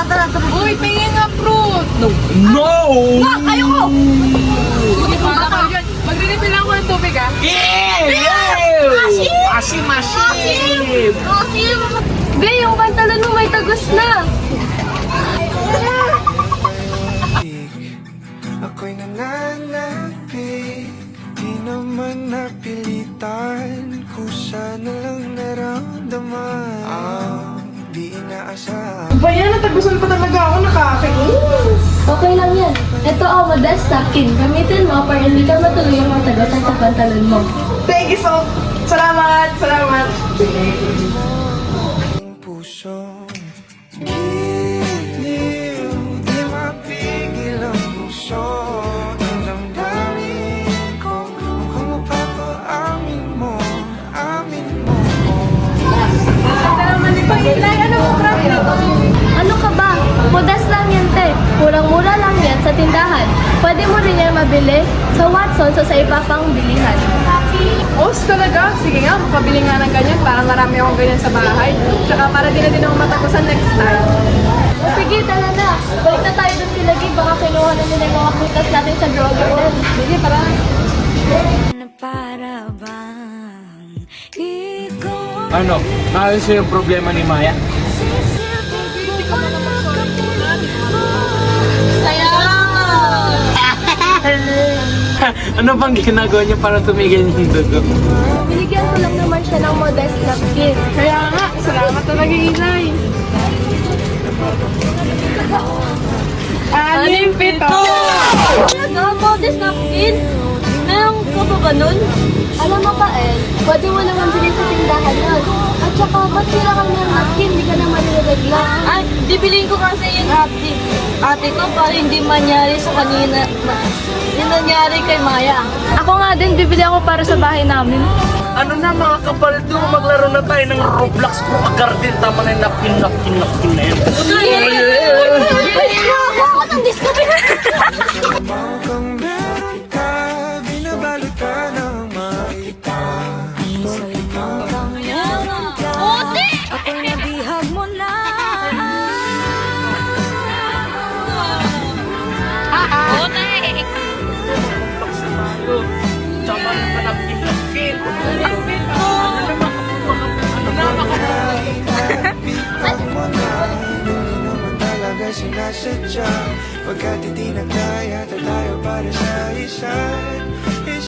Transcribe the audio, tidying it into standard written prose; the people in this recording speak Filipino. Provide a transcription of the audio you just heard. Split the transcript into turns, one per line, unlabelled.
tara.
Uy, tingin nga fruit!
No!
Kayo ko!
Sige, pala kayo dyan. Magre-refill lang ako ng tubig, ha?
Asim!
Asim!
Be, yung pantalon mo may tagos na.
Ako'y nananapig, di naman napilitan, kusa na lang naramdaman, di inaasahan.
Ba yan? Natagusan pa talaga ako, nakakainis.
Okay lang yan. Ito ang modest napkin. Gamitin mo para hindi ka matuloy yung mga tagasan sa pantalon mo.
Thank you so. Salamat.
Ang puso giliw, di mapigil ang puso. Ang damdamin ko, mukhang mapapaamin mo.
Ito naman ni Pagilay. Ano mo crap nito?
Ano ka ba? Modest lang yan, te. Murang-mura lang yan sa tindahan. Pwede mo rin yan mabili sa Watsons o sa iba pang bilihan.
Os talaga? Sige nga, pabili nga ng ganyan para marami akong ganyan sa bahay. Tsaka para di na din ako matagusan next time.
O sige, tara na. Balik na tayo doon kilagi. Baka kinuha na nila yung mga prutas natin sa grow garden.
Sige, tara.
Ano? Ayos yung problema ni Maya?
Kaya!
Ano bang ginagawa niyo para tumigil yung dugo?
Binigyan ko lang naman siya ng modest napkin.
Kaya nga, salamat talaga, Inay. 6, 7.
Talaga, modest napkin? Meron ka pa ba nun? Alam mo ka, El, pwede mo naman bilhin sa tindahan nun. At saka, ba't kailangan ng napkin? Hindi ka naman nilalagla.
Ay, bibiliin ko kasi yung ate ko para hindi mangyari sa kanina. Yung nangyari kay Maya.
Ako nga din, bibili ako para sa bahay namin.
Ano na mga kapaldo, maglaro na tayo ng Roblox Pro Garden. Tama na yung napkin na yun.